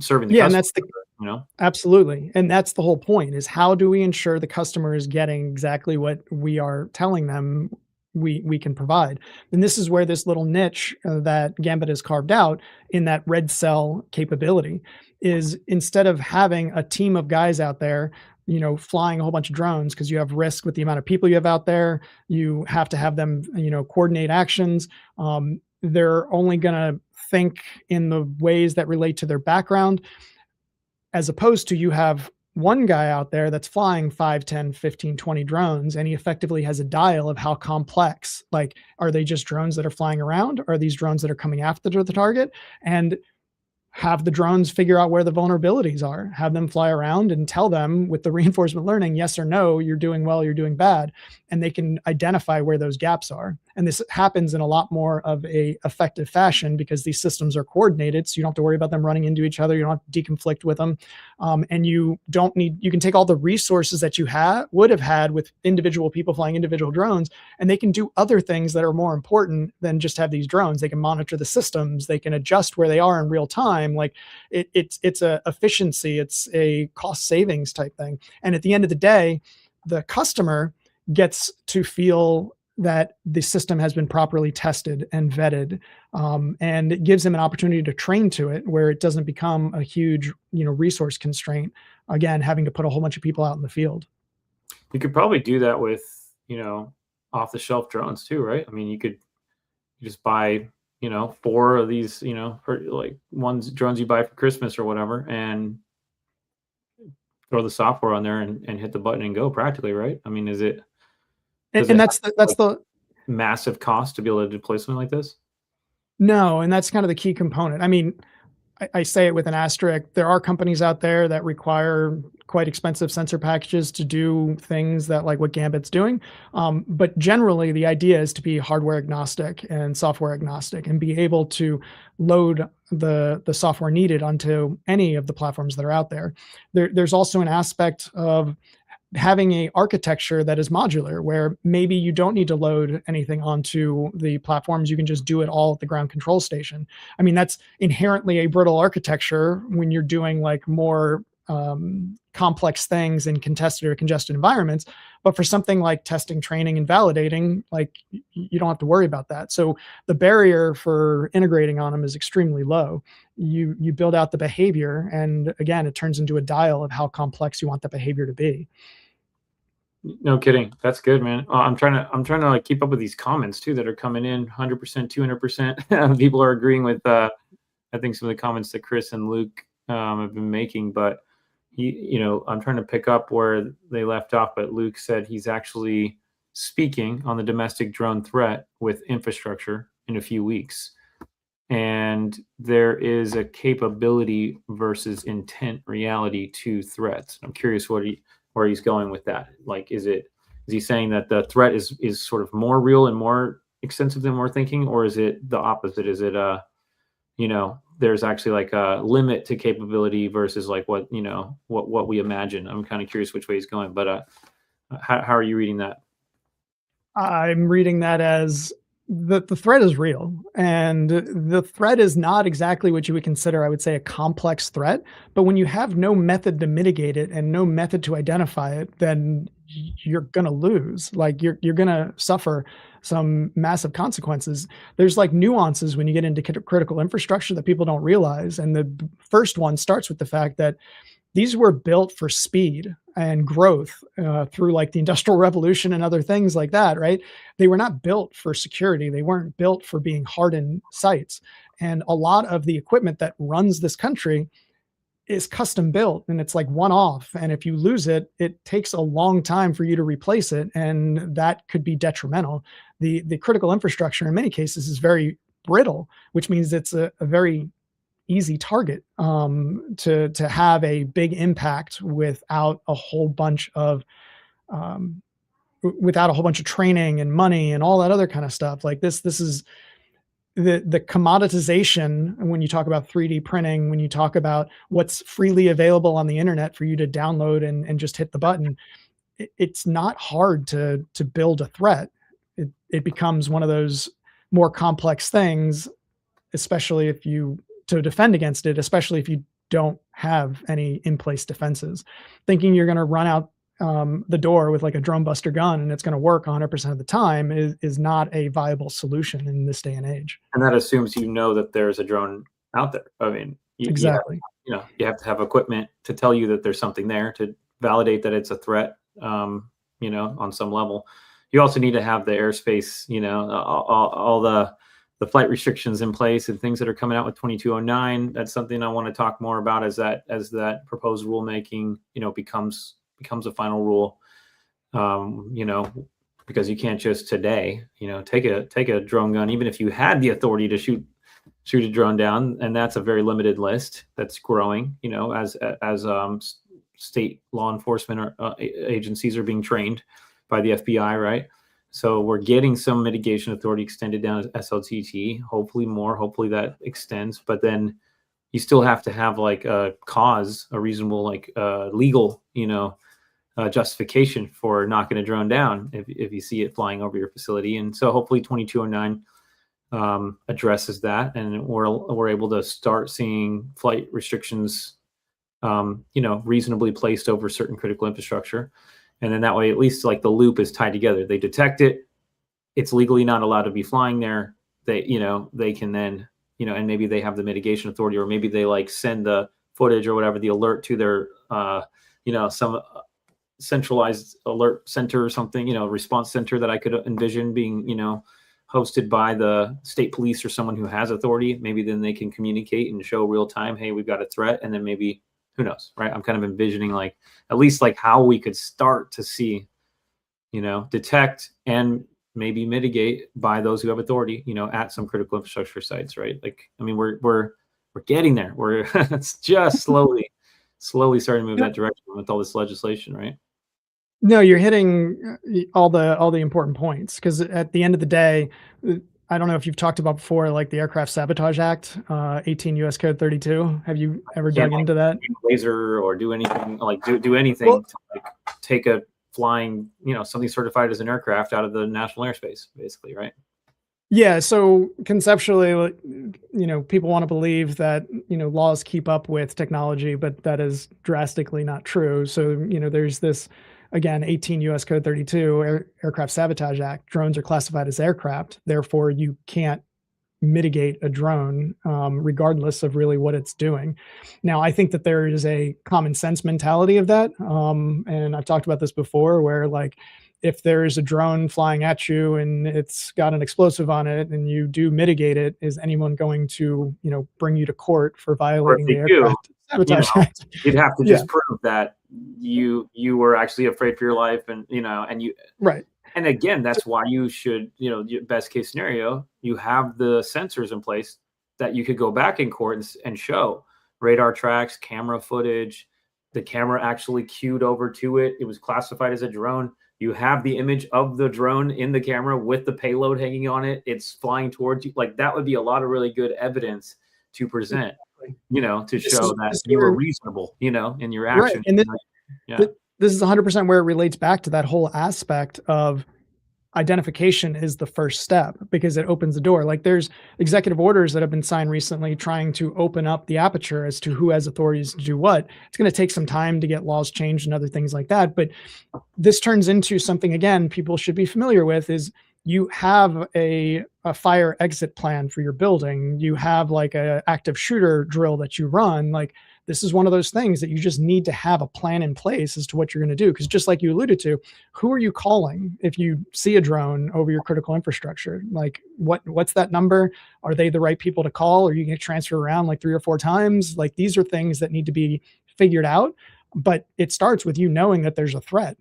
serving the yeah, and customer, that's the you know? absolutely. And that's the whole point, is how do we ensure the customer is getting exactly what we are telling them we can provide? And this is where this little niche that Gambit has carved out in that red cell capability is, instead of having a team of guys out there, flying a whole bunch of drones, because you have risk with the amount of people you have out there, you have to have them, coordinate actions. They're only going to think in the ways that relate to their background, as opposed to you have one guy out there that's flying 5, 10, 15, 20 drones, and he effectively has a dial of how complex, like, are they just drones that are flying around? Are these drones that are coming after the target? And have the drones figure out where the vulnerabilities are, have them fly around and tell them with the reinforcement learning, yes or no, you're doing well, you're doing bad. And they can identify where those gaps are. And this happens in a lot more of a effective fashion because these systems are coordinated. So you don't have to worry about them running into each other. You don't have to deconflict with them. And you can take all the resources that you would have had with individual people flying individual drones, and they can do other things that are more important than just have these drones. They can monitor the systems. They can adjust where they are in real time. Like it's a efficiency, it's a cost savings type thing. And at the end of the day, the customer gets to feel that the system has been properly tested and vetted, and it gives them an opportunity to train to it, where it doesn't become a huge, resource constraint. Again, having to put a whole bunch of people out in the field. You could probably do that with, off the shelf drones too, right? I mean, you just buy, 4 of these, for like drones you buy for Christmas or whatever, and throw the software on there and hit the button and go practically, right? I mean, And that's the massive cost to be able to deploy something like this? no, and that's kind of the key component. I mean, I say it with an asterisk. There are companies out there that require quite expensive sensor packages to do things that, like what Gambit's doing. But generally, the idea is to be hardware agnostic and software agnostic, and be able to load the software needed onto any of the platforms that are out there. There's also an aspect of having a architecture that is modular, where maybe you don't need to load anything onto the platforms. You can just do it all at the ground control station. I mean, that's inherently a brittle architecture when you're doing like more complex things in contested or congested environments. But for something like testing, training, and validating, like, you don't have to worry about that. So the barrier for integrating on them is extremely low. You build out the behavior, and again, it turns into a dial of how complex you want the behavior to be. No kidding. That's good, man. I'm trying to like keep up with these comments too that are coming in 100%, 200%. People are agreeing with, I think, some of the comments that Chris and Luke have been making, but I'm trying to pick up where they left off, but Luke said he's actually speaking on the domestic drone threat with infrastructure in a few weeks. and there is a capability versus intent reality to threats. I'm curious where he's going with that. Like, is he saying that the threat is sort of more real and more extensive than we're thinking, or is it the opposite? Is it there's actually like a limit to capability versus like what we imagine? I'm kind of curious which way he's going, but how are you reading that? I'm reading that as the threat is real, and the threat is not exactly what you would consider, I would say, a complex threat. But when you have no method to mitigate it and no method to identify it, then you're gonna lose. Like you're gonna suffer some massive consequences. There's like nuances when you get into critical infrastructure that people don't realize, and the first one starts with the fact that these were built for speed and growth through like the industrial revolution and other things like that, right? They were not built for security. They weren't built for being hardened sites. And a lot of the equipment that runs this country is custom built, and it's like one off. And if you lose it, it takes a long time for you to replace it. And that could be detrimental. The critical infrastructure in many cases is very brittle, which means it's a very easy target to have a big impact without a whole bunch of training and money and all that other kind of stuff. Like this is the commoditization. When you talk about 3D printing, when you talk about what's freely available on the internet for you to download and just hit the button, it's not hard to build a threat. It becomes one of those more complex things, especially if you to defend against it, especially if you don't have any in-place defenses. Thinking you're going to run out the door with like a drone buster gun and it's going to work 100% of the time is not a viable solution in this day and age. And that assumes that there's a drone out there. I mean, exactly. You have to have equipment to tell you that there's something there to validate that it's a threat. On some level, you also need to have the airspace. All the flight restrictions in place and things that are coming out with 2209. That's something I want to talk more about as that proposed rulemaking, becomes a final rule. Because you can't just today, take a drone gun, even if you had the authority to shoot a drone down, and that's a very limited list that's growing. As state law enforcement agencies are being trained by the FBI, right? So we're getting some mitigation authority extended down as SLTT, hopefully more, hopefully that extends, but then you still have to have like a cause, a reasonable, like legal, justification for knocking a drone down if you see it flying over your facility. And so hopefully 2209 addresses that, and we're able to start seeing flight restrictions, reasonably placed over certain critical infrastructure. And then that way, at least like the loop is tied together. They detect it. It's legally not allowed to be flying there. They can then, and maybe they have the mitigation authority, or maybe they like send the footage or whatever, the alert to their, some centralized alert center or something, response center that I could envision being, hosted by the state police or someone who has authority. Maybe then they can communicate and show real time, hey, we've got a threat. And then maybe, who knows, right? I'm kind of envisioning like at least like how we could start to see, detect and maybe mitigate by those who have authority, at some critical infrastructure sites, right? Like, I mean, we're getting there. It's just slowly starting to move that direction with all this legislation, right? No, you're hitting all the important points, because at the end of the day, I don't know if you've talked about before, like the Aircraft Sabotage Act, 18 U.S. Code 32. Have you ever dug into that? Laser or do anything like do anything to like take a flying, something certified as an aircraft out of the national airspace, basically, right? Yeah. So conceptually, people want to believe that, laws keep up with technology, but that is drastically not true. So, there's this, again, 18 U.S. Code 32, Aircraft Sabotage Act. Drones are classified as aircraft. Therefore, you can't mitigate a drone regardless of really what it's doing. Now, I think that there is a common sense mentality of that. And I've talked about this before, where like, if there's a drone flying at you and it's got an explosive on it and you do mitigate it, is anyone going to, bring you to court for violating the Aircraft Sabotage Act? You'd have to just prove that you were actually afraid for your life, and you right. And again, that's why you should, best case scenario, you have the sensors in place that you could go back in court and show radar tracks, camera footage, the camera actually cued over to it. It was classified as a drone. You have the image of the drone in the camera with the payload hanging on it. It's flying towards you. Like, that would be a lot of really good evidence to present, to show that you were reasonable, in your action. Right. This is 100% where it relates back to that whole aspect of identification is the first step, because it opens the door. Like, there's executive orders that have been signed recently trying to open up the aperture as to who has authorities to do what. It's going to take some time to get laws changed and other things like that. But this turns into something, again, people should be familiar with, is you have a fire exit plan for your building. You have like a active shooter drill that you run. Like, this is one of those things that you just need to have a plan in place as to what you're going to do. Because just like you alluded to, who are you calling if you see a drone over your critical infrastructure? Like, what's that number? Are they the right people to call? Are you going to transfer around like 3 or 4 times? Like, these are things that need to be figured out. But it starts with you knowing that there's a threat.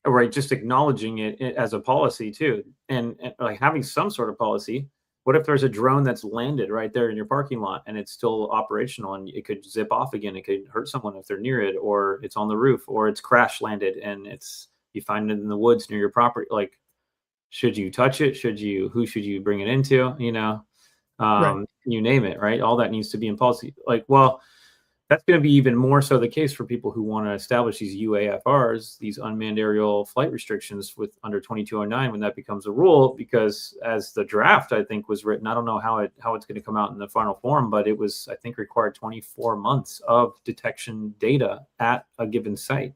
Right, just acknowledging it as a policy too, and like having some sort of policy. What if there's a drone that's landed right there in your parking lot and it's still operational and it could zip off again? It could hurt someone if they're near it, or it's on the roof, or it's crash landed and you find it in the woods near your property. Like, should you touch it? Who should you bring it into? Right. You name it, right? All that needs to be in policy. Like, well, that's going to be even more so the case for people who want to establish these UAFRs, these unmanned aerial flight restrictions with under 2209, when that becomes a rule. Because as the draft, I think, was written, I don't know how it's going to come out in the final form, but it was, I think, required 24 months of detection data at a given site.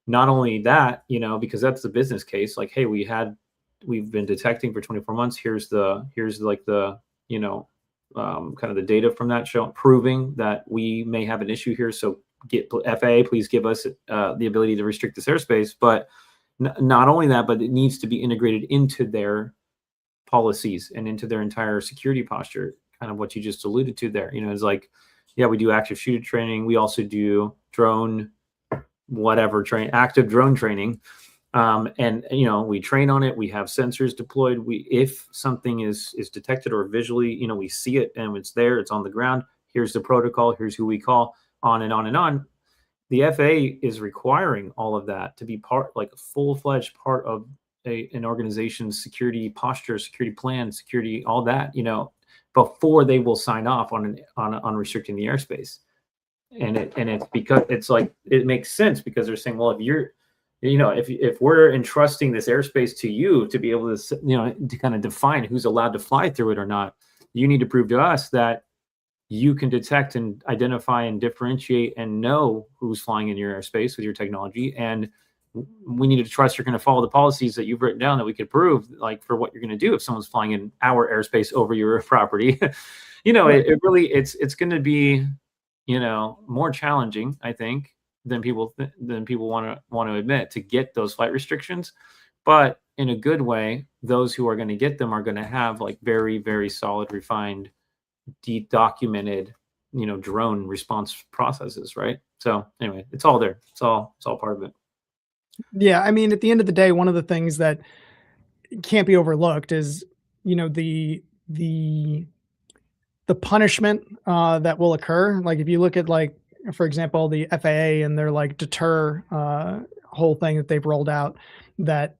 Not only that, because that's the business case. Like, hey, we've been detecting for 24 months. Here's like the kind of the data from that show proving that we may have an issue here. So FAA, please give us the ability to restrict this airspace. But not only that, but it needs to be integrated into their policies and into their entire security posture. Kind of what you just alluded to there. It's like, yeah, we do active shooter training. We also do active drone training. And we train on it. We have sensors deployed. If something is detected or visually, we see it and it's there, it's on the ground. Here's the protocol. Here's who we call, on and on and on. The FAA is requiring all of that to be like a full-fledged part of an organization's security posture, security plan, security, all that, before they will sign off on restricting the airspace. And it's because it's like, it makes sense, because they're saying, well, if we're entrusting this airspace to you to be able to, to kind of define who's allowed to fly through it or not, you need to prove to us that you can detect and identify and differentiate and know who's flying in your airspace with your technology. And we need to trust you're going to follow the policies that you've written down that we could prove, like, for what you're going to do if someone's flying in our airspace over your property. It really, it's going to be, more challenging, I think, than people want to admit, to get those flight restrictions. But in a good way, those who are going to get them are going to have like very, very solid, refined, documented, drone response processes, right? So anyway, it's all there. It's all part of it. Yeah, I mean, at the end of the day, one of the things that can't be overlooked is, the punishment that will occur. Like, if you look at, like, for example, the FAA and their like deter whole thing that they've rolled out, that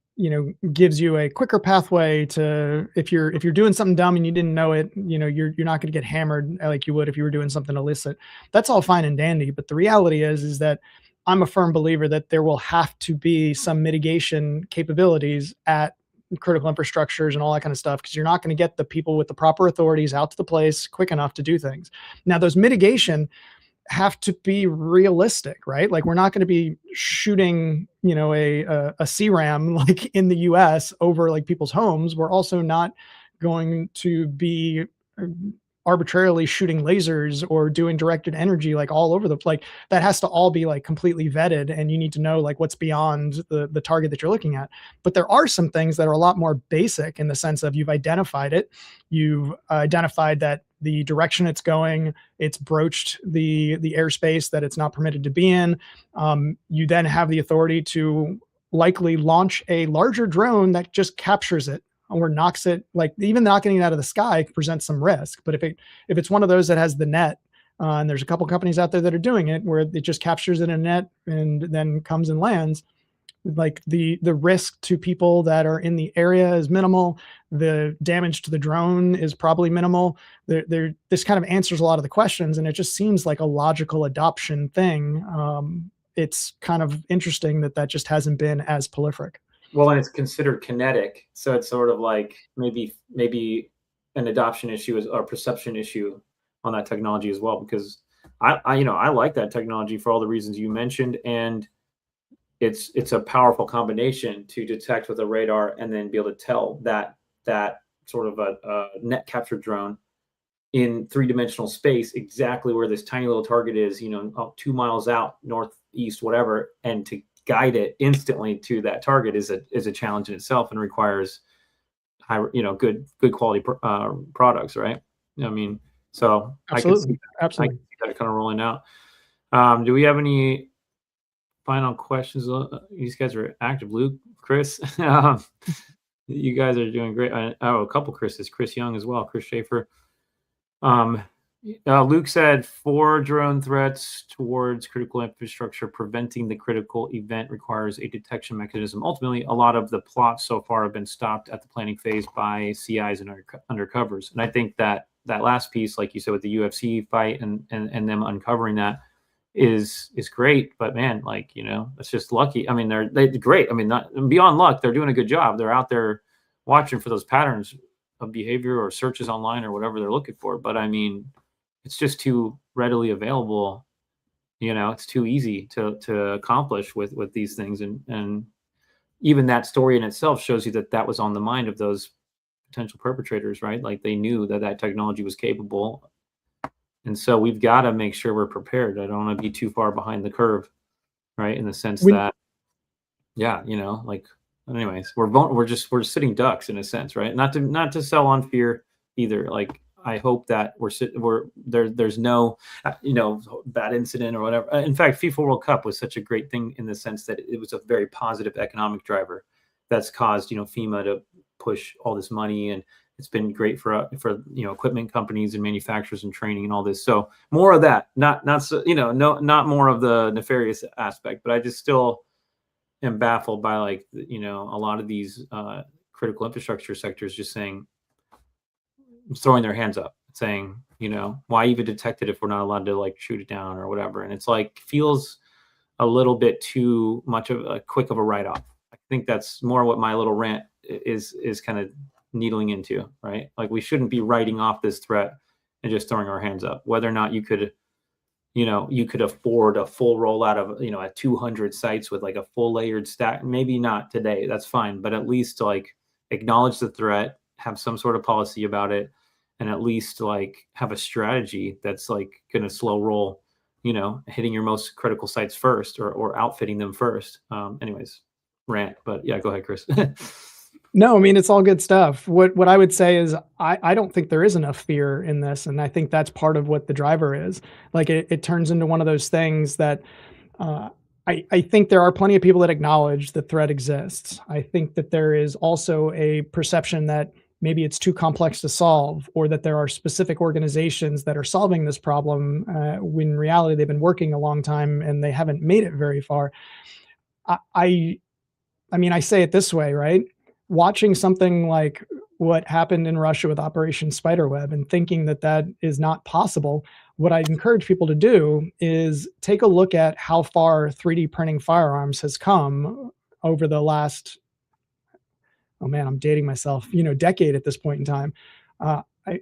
gives you a quicker pathway to, if you're doing something dumb and you didn't know it, you're not going to get hammered like you would if you were doing something illicit. That's all fine and dandy, but the reality is that I'm a firm believer that there will have to be some mitigation capabilities at critical infrastructures and all that kind of stuff, because you're not going to get the people with the proper authorities out to the place quick enough to do things. Now, those mitigation have to be realistic, right? Like, we're not going to be shooting, a CRAM like in the US over like people's homes. We're also not going to be arbitrarily shooting lasers or doing directed energy like all over the place. That has to all be like completely vetted, and you need to know like what's beyond the target that you're looking at. But there are some things that are a lot more basic, in the sense of you've identified it, you've identified that the direction it's going, it's broached the airspace that it's not permitted to be in. You then have the authority to likely launch a larger drone that just captures it or knocks it, like even knocking it out of the sky presents some risk. But if it's one of those that has the net, and there's a couple companies out there that are doing it where it just captures it in a net and then comes and lands, like the risk to people that are in the area is minimal. The damage to the drone is probably minimal. This kind of answers a lot of the questions, and it just seems like a logical adoption thing. It's kind of interesting that just hasn't been as prolific. Well, and it's considered kinetic, so it's sort of like maybe an adoption issue or perception issue on that technology as well, because I like that technology for all the reasons you mentioned, and it's a powerful combination to detect with a radar and then be able to tell that sort of a net capture drone in three-dimensional space exactly where this tiny little target is, 2 miles out, northeast, whatever, and to guide it instantly to that target is a challenge in itself and requires high, good quality products, right? I mean, so Absolutely. I can see that kind of rolling out. Do we have any final questions? These guys are active. Luke, Chris, you guys are doing great. A couple Chris's, Chris Young as well, Chris Schaefer. Luke said 4 drone threats towards critical infrastructure. Preventing the critical event requires a detection mechanism. Ultimately, a lot of the plots so far have been stopped at the planning phase by CIs and undercovers. And I think that last piece, like you said, with the UFC fight and them uncovering that is great. But man, it's just lucky. I mean, they're great. I mean, not beyond luck, they're doing a good job. They're out there watching for those patterns of behavior or searches online or whatever they're looking for. But I mean, it's just too readily available. It's too easy to accomplish with these things. And even that story in itself shows you that was on the mind of those potential perpetrators, right? Like they knew that technology was capable. And so we've got to make sure we're prepared. I don't want to be too far behind the curve, right? In the sense that, anyways, we're sitting ducks in a sense, right? Not to sell on fear either. Like I hope that there's no bad incident or whatever. In fact, FIFA World Cup was such a great thing in the sense that it was a very positive economic driver that's caused FEMA to push all this money, and it's been great for equipment companies and manufacturers and training and all this. So more of that, not more of the nefarious aspect. But I just still am baffled by a lot of these critical infrastructure sectors just throwing their hands up, saying, why even detect it if we're not allowed to shoot it down or whatever. And it's feels a little bit too much of a quick of a write-off. I think that's more what my little rant is kind of needling into, right? Like we shouldn't be writing off this threat and just throwing our hands up. Whether or not you could afford a full rollout of, at 200 sites with a full layered stack, maybe not today, that's fine. But at least acknowledge the threat, have some sort of policy about it, and at least have a strategy that's going to slow roll, hitting your most critical sites first or outfitting them first. Anyways, rant, but yeah, go ahead, Chris. No, I mean, it's all good stuff. What I would say is I don't think there is enough fear in this. And I think that's part of what the driver is. It turns into one of those things that I think there are plenty of people that acknowledge the threat exists. I think that there is also a perception that maybe it's too complex to solve, or that there are specific organizations that are solving this problem when in reality they've been working a long time and they haven't made it very far. I mean, I say it this way, right? Watching something like what happened in Russia with Operation Spiderweb and thinking that is not possible, what I'd encourage people to do is take a look at how far 3D printing firearms has come over the last, oh man, I'm dating myself, decade at this point in time.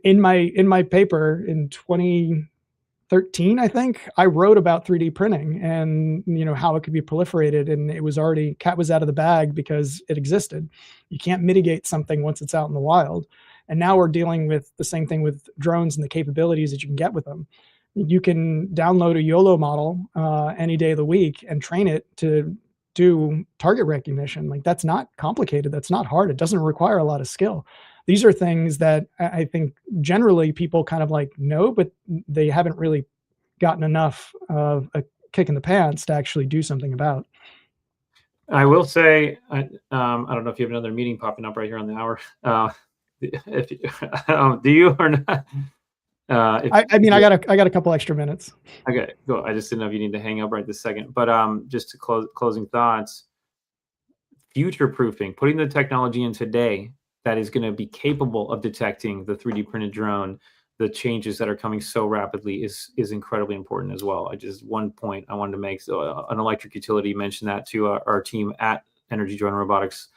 In my paper in 2013, I think, I wrote about 3D printing and how it could be proliferated, and it was already, cat was out of the bag because it existed. You can't mitigate something once it's out in the wild. And now we're dealing with the same thing with drones and the capabilities that you can get with them. You can download a YOLO model any day of the week and train it to do target recognition. That's not complicated. That's not hard. It doesn't require a lot of skill. These are things that I think generally people kind of know, but they haven't really gotten enough of a kick in the pants to actually do something about. I will say, I don't know if you have another meeting popping up right here on the hour. If do you or not? I mean, I got a couple extra minutes. Okay, cool. I just didn't know if you need to hang up right this second. But just to closing thoughts, future proofing, putting the technology in today that is going to be capable of detecting the 3D printed drone, the changes that are coming so rapidly is incredibly important as well. I just one point I wanted to make. So an electric utility mentioned that to our team at Energy Drone Robotics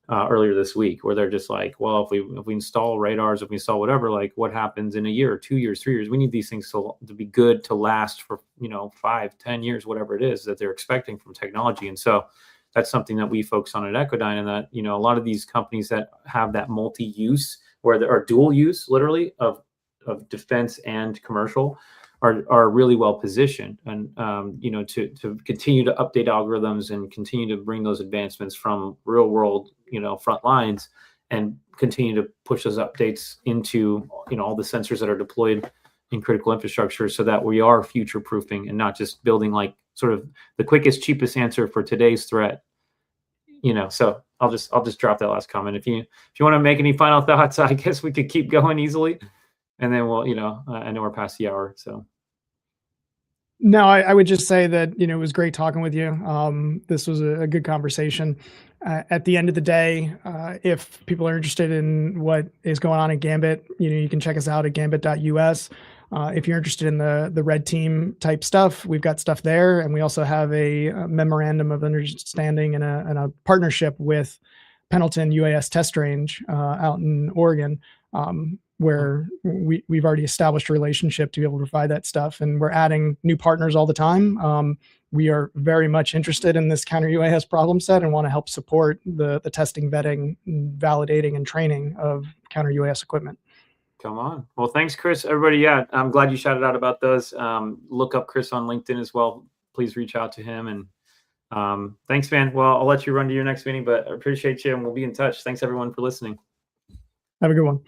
earlier this week, where they're just like, well, if we install radars, if we install whatever, like what happens in a year, 2 years, 3 years? We need these things to be good, to last for 5, 10 years, whatever it is that they're expecting from technology. And so that's something that we focus on at Echodyne, and that a lot of these companies that have that multi-use, where there are dual use, literally, of defense and commercial, are really well positioned, and to continue to update algorithms and continue to bring those advancements from real world front lines, and continue to push those updates into all the sensors that are deployed in critical infrastructure, so that we are future proofing and not just building like sort of the quickest, cheapest answer for today's threat. So I'll just drop that last comment. If you want to make any final thoughts, I guess we could keep going easily, and then we'll I know we're past the hour, so. No, I would just say that, it was great talking with you. This was a good conversation. At the end of the day, if people are interested in what is going on in Gambit, you can check us out at gambit.us. If you're interested in the red team type stuff, we've got stuff there. And we also have a memorandum of understanding and a partnership with Pendleton UAS Test Range out in Oregon, where we've already established a relationship to be able to provide that stuff. And we're adding new partners all the time. We are very much interested in this counter UAS problem set and want to help support the testing, vetting, validating, and training of counter UAS equipment. Come on. Well, thanks, Chris. Everybody, yeah, I'm glad you shouted out about those. Look up Chris on LinkedIn as well. Please reach out to him. And thanks, man. Well, I'll let you run to your next meeting, but I appreciate you, and we'll be in touch. Thanks, everyone, for listening. Have a good one.